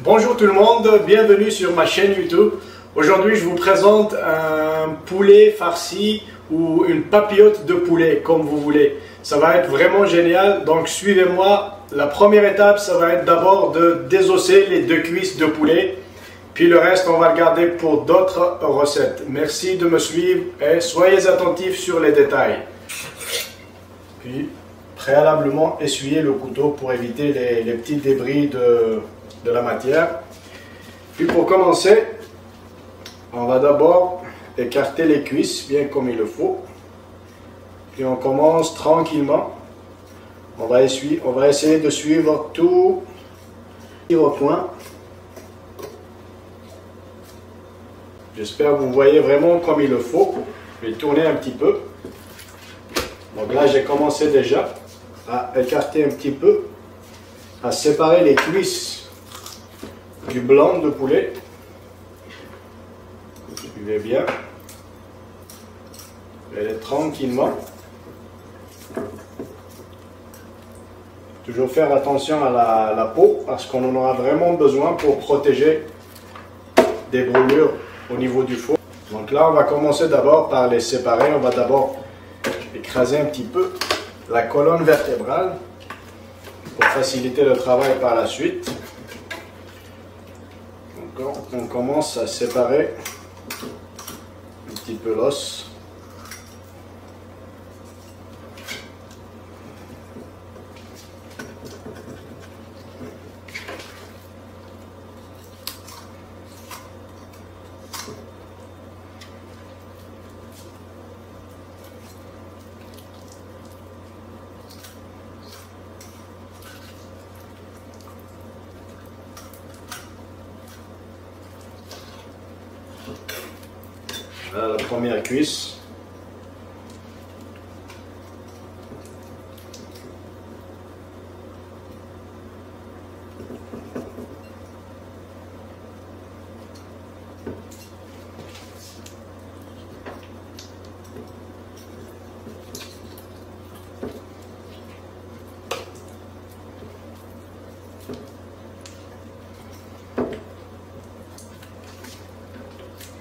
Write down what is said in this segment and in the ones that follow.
Bonjour tout le monde, bienvenue sur ma chaîne YouTube. Aujourd'hui, je vous présente un poulet farci ou une papillote de poulet, comme vous voulez. Ça va être vraiment génial, donc suivez-moi. La première étape, ça va être d'abord de désosser les deux cuisses de poulet. Puis le reste, on va le garder pour d'autres recettes. Merci de me suivre et soyez attentifs sur les détails. Puis, préalablement, essuyez le couteau pour éviter les petits débris de la matière. Puis pour commencer, on va d'abord écarter les cuisses bien comme il le faut. Puis on commence tranquillement. On va essayer de suivre tout au point. J'espère que vous voyez vraiment comme il le faut. Je vais tourner un petit peu. Donc là, j'ai commencé déjà à écarter un petit peu, à séparer les cuisses du blanc de poulet. Suivez bien. Et tranquillement. Toujours faire attention à la peau parce qu'on en aura vraiment besoin pour protéger des brûlures au niveau du four. Donc là, on va commencer d'abord par les séparer. On va d'abord écraser un petit peu la colonne vertébrale pour faciliter le travail par la suite. Donc on commence à séparer un petit peu l'os. Voilà la première cuisse.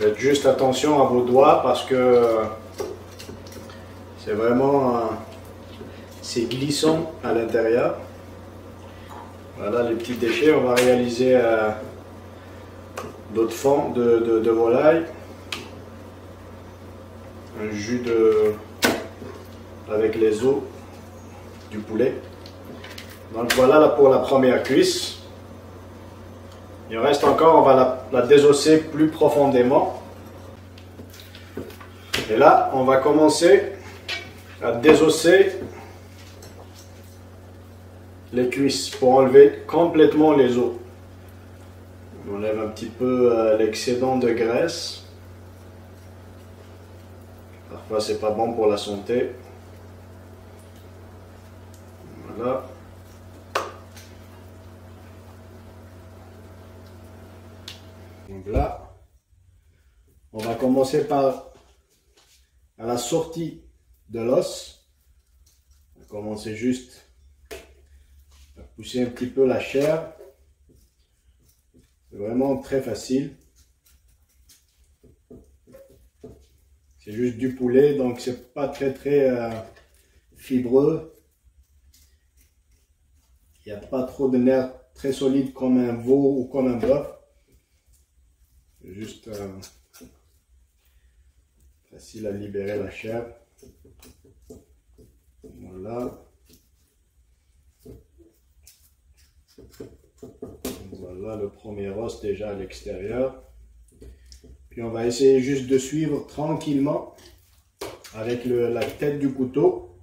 Faites juste attention à vos doigts parce que c'est vraiment c'est glissant à l'intérieur. Voilà les petits déchets. On va réaliser d'autres fonds de volaille, un jus avec les os du poulet. Donc voilà là pour la première cuisse. Il reste encore, on va la désosser plus profondément. Et là, on va commencer à désosser les cuisses pour enlever complètement les os. On enlève un petit peu l'excédent de graisse. Parfois, c'est pas bon pour la santé. Voilà. Donc là, on va commencer par à la sortie de l'os. On va commencer juste à pousser un petit peu la chair. C'est vraiment très facile. C'est juste du poulet, donc c'est pas très fibreux. Il n'y a pas trop de nerfs très solides comme un veau ou comme un bœuf. Juste facile à libérer la chair. Voilà. Voilà le premier os déjà à l'extérieur. Puis on va essayer juste de suivre tranquillement avec la tête du couteau.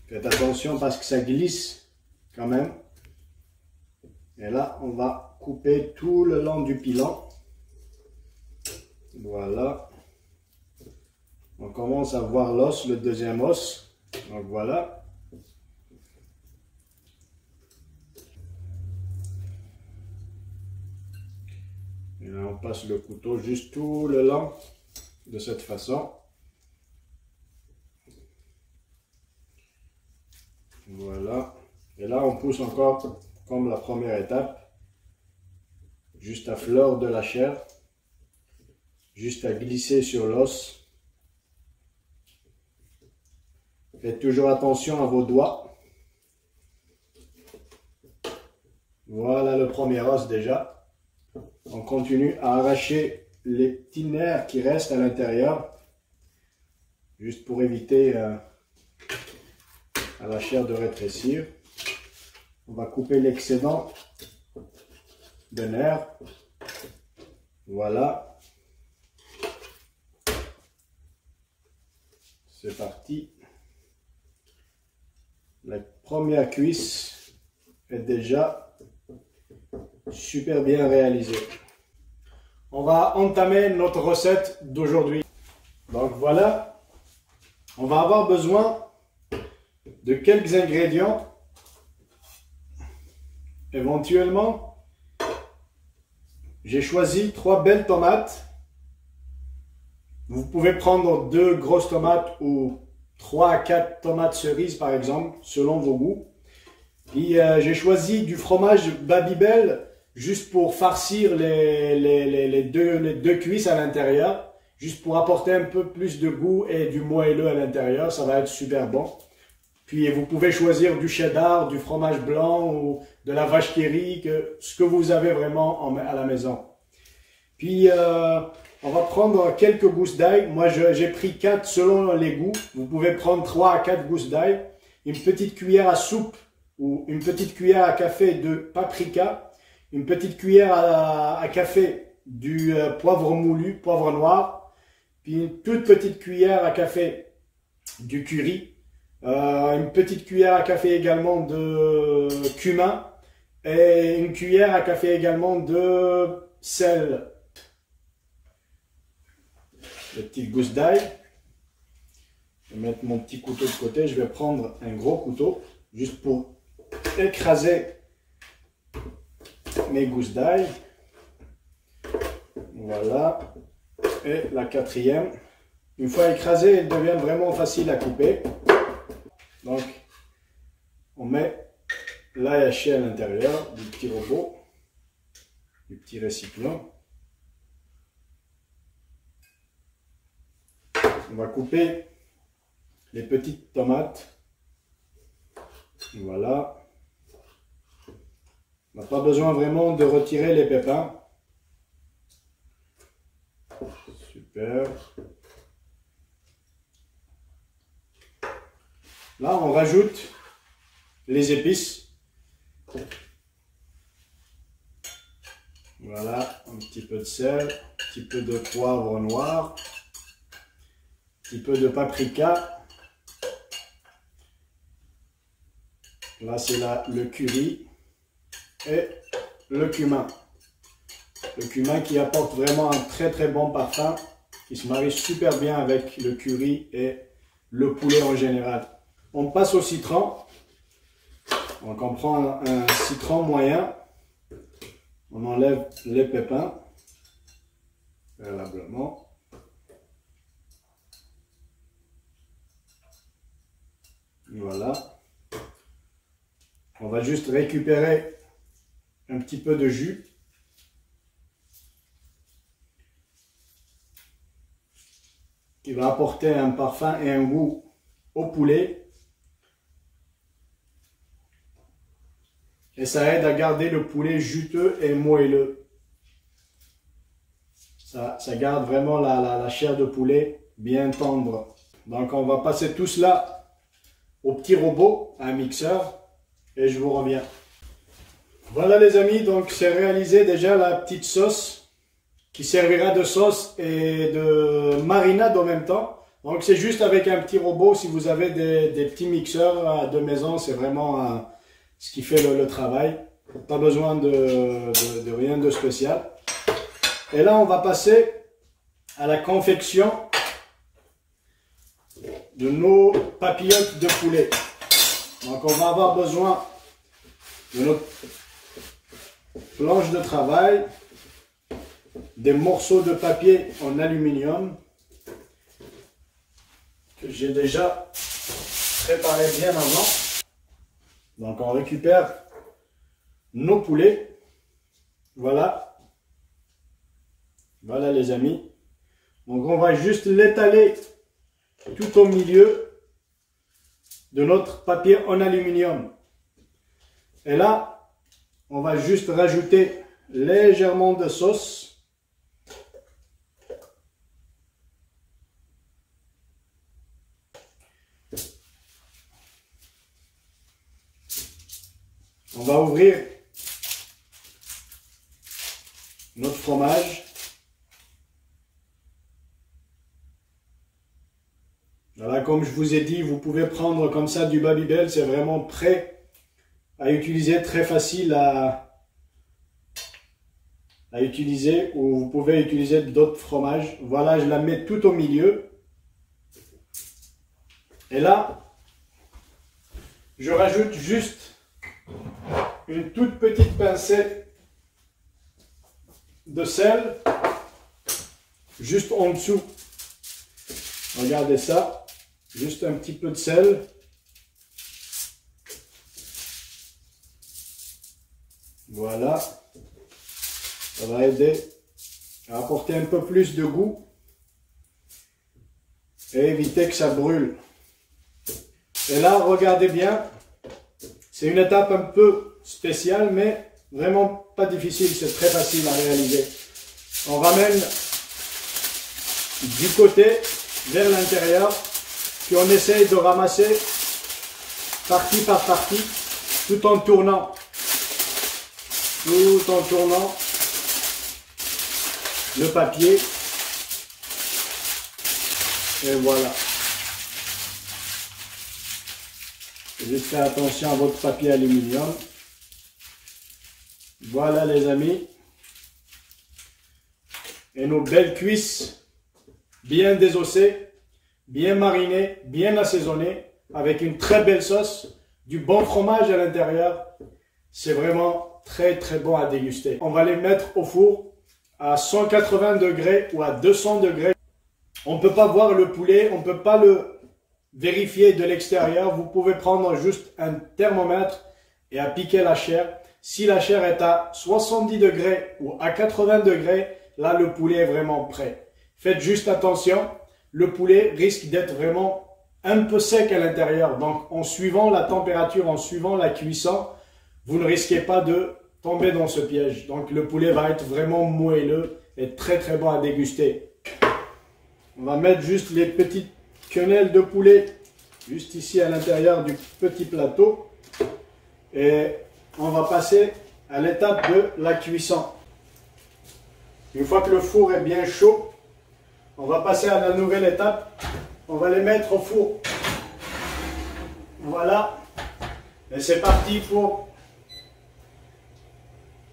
Faites attention parce que ça glisse quand même. Et là, on va couper tout le long du pilon. Voilà. On commence à voir l'os, le deuxième os. Donc voilà. Et là, on passe le couteau juste tout le long de cette façon. Voilà. Et là, on pousse encore comme la première étape, juste à fleur de la chair, juste à glisser sur l'os. Faites toujours attention à vos doigts. Voilà le premier os déjà. On continue à arracher les petits nerfs qui restent à l'intérieur, juste pour éviter à la chair de rétrécir. On va couper l'excédent de nerfs. Voilà. C'est parti. La première cuisse est déjà super bien réalisée. On va entamer notre recette d'aujourd'hui. Donc voilà, on va avoir besoin de quelques ingrédients. Éventuellement, j'ai choisi 3 belles tomates. Vous pouvez prendre 2 grosses tomates ou 3 à 4 tomates cerises par exemple, selon vos goûts. Puis j'ai choisi du fromage Babybel juste pour farcir les deux cuisses à l'intérieur, juste pour apporter un peu plus de goût et du moelleux à l'intérieur, ça va être super bon. Puis vous pouvez choisir du cheddar, du fromage blanc ou de la vache qui rit, ce que vous avez vraiment à la maison. Puis on va prendre quelques gousses d'ail. Moi j'ai pris 4 selon les goûts. Vous pouvez prendre 3 à 4 gousses d'ail, une petite cuillère à soupe ou une petite cuillère à café de paprika, une petite cuillère à café du poivre moulu, poivre noir, puis une toute petite cuillère à café du curry, une petite cuillère à café également de cumin et une cuillère à café également de sel. Les petites gousses d'ail. Je vais mettre mon petit couteau de côté. Je vais prendre un gros couteau juste pour écraser mes gousses d'ail. Voilà. Et la quatrième. Une fois écrasée, elle devient vraiment facile à couper. Donc, on met l'ail haché à l'intérieur du petit robot, du petit récipient. On va couper les petites tomates. Voilà. On n'a pas besoin vraiment de retirer les pépins. Super. Là, on rajoute les épices. Voilà, un petit peu de sel, un petit peu de poivre noir, un petit peu de paprika. Là, c'est le curry et le cumin. Le cumin qui apporte vraiment un très très bon parfum, qui se marie super bien avec le curry et le poulet en général. On passe au citron. Donc on prend un citron moyen. On enlève les pépins préalablement. Voilà. On va juste récupérer un petit peu de jus. Qui va apporter un parfum et un goût au poulet. Et ça aide à garder le poulet juteux et moelleux. Ça garde vraiment la chair de poulet bien tendre. Donc on va passer tout cela au petit robot, à un mixeur, et je vous reviens. Voilà les amis, donc c'est réalisé déjà la petite sauce qui servira de sauce et de marinade en même temps. Donc c'est juste avec un petit robot. Si vous avez des petits mixeurs de maison, c'est vraiment ce qui fait le travail. Pas besoin de rien de spécial. Et là, on va passer à la confection de nos papillotes de poulet. Donc, on va avoir besoin de notre planche de travail, des morceaux de papier en aluminium que j'ai déjà préparé bien avant. Donc, on récupère nos poulets. Voilà. Voilà les amis. Donc on va juste l'étaler tout au milieu de notre papier en aluminium. Et là, on va juste rajouter légèrement de sauce. On va ouvrir notre fromage. Voilà, comme je vous ai dit, vous pouvez prendre comme ça du Babybel, c'est vraiment prêt à utiliser, très facile à utiliser, ou vous pouvez utiliser d'autres fromages. Voilà, je la mets tout au milieu. Et là, je rajoute juste une toute petite pincée de sel, juste en dessous. Regardez ça. Juste un petit peu de sel. Voilà. Ça va aider à apporter un peu plus de goût et éviter que ça brûle. Et là, regardez bien. C'est une étape un peu spéciale, mais vraiment pas difficile. C'est très facile à réaliser. On ramène du côté vers l'intérieur. Puis on essaye de ramasser partie par partie, tout en tournant. Tout en tournant le papier. Et voilà. Juste faire attention à votre papier aluminium. Voilà les amis. Et nos belles cuisses bien désossées, bien mariné, bien assaisonné, avec une très belle sauce, du bon fromage à l'intérieur. C'est vraiment très très bon à déguster. On va les mettre au four à 180 degrés ou à 200 degrés. On ne peut pas voir le poulet, on ne peut pas le vérifier de l'extérieur. Vous pouvez prendre juste un thermomètre et appliquer la chair. Si la chair est à 70 degrés ou à 80 degrés, là le poulet est vraiment prêt. Faites juste attention. Le poulet risque d'être vraiment un peu sec à l'intérieur. Donc, en suivant la température, en suivant la cuisson, vous ne risquez pas de tomber dans ce piège. Donc, le poulet va être vraiment moelleux et très très bon à déguster. On va mettre juste les petites quenelles de poulet juste ici à l'intérieur du petit plateau. Et on va passer à l'étape de la cuisson. Une fois que le four est bien chaud, on va passer à la nouvelle étape. On va les mettre au four. Voilà. Et c'est parti pour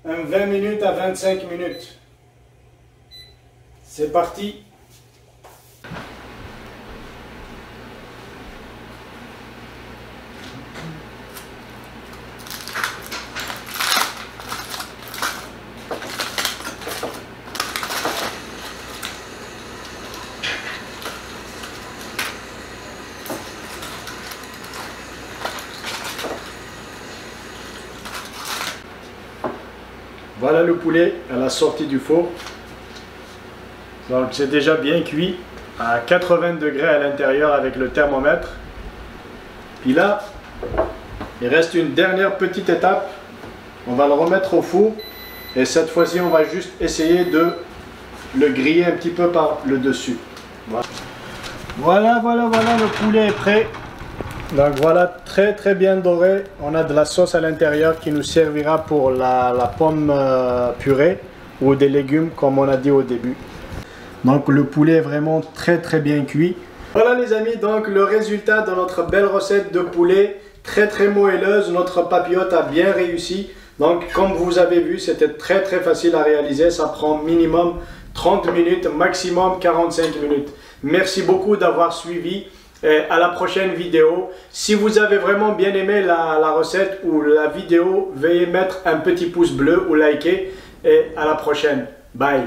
un 20 minutes à 25 minutes. C'est parti. Voilà le poulet à la sortie du four. Donc c'est déjà bien cuit à 80 degrés à l'intérieur avec le thermomètre. Puis là, il reste une dernière petite étape. On va le remettre au four. Et cette fois-ci, on va juste essayer de le griller un petit peu par le dessus. Voilà, le poulet est prêt. Donc voilà, très très bien doré. On a de la sauce à l'intérieur qui nous servira pour la pomme purée ou des légumes comme on a dit au début. Donc le poulet est vraiment très très bien cuit. Voilà les amis, donc le résultat de notre belle recette de poulet, très très moelleuse. Notre papillote a bien réussi. Donc comme vous avez vu, c'était très très facile à réaliser. Ça prend minimum 30 minutes, maximum 45 minutes. Merci beaucoup d'avoir suivi. Et à la prochaine vidéo. Si vous avez vraiment bien aimé la recette ou la vidéo, veuillez mettre un petit pouce bleu ou liker. Et à la prochaine. Bye.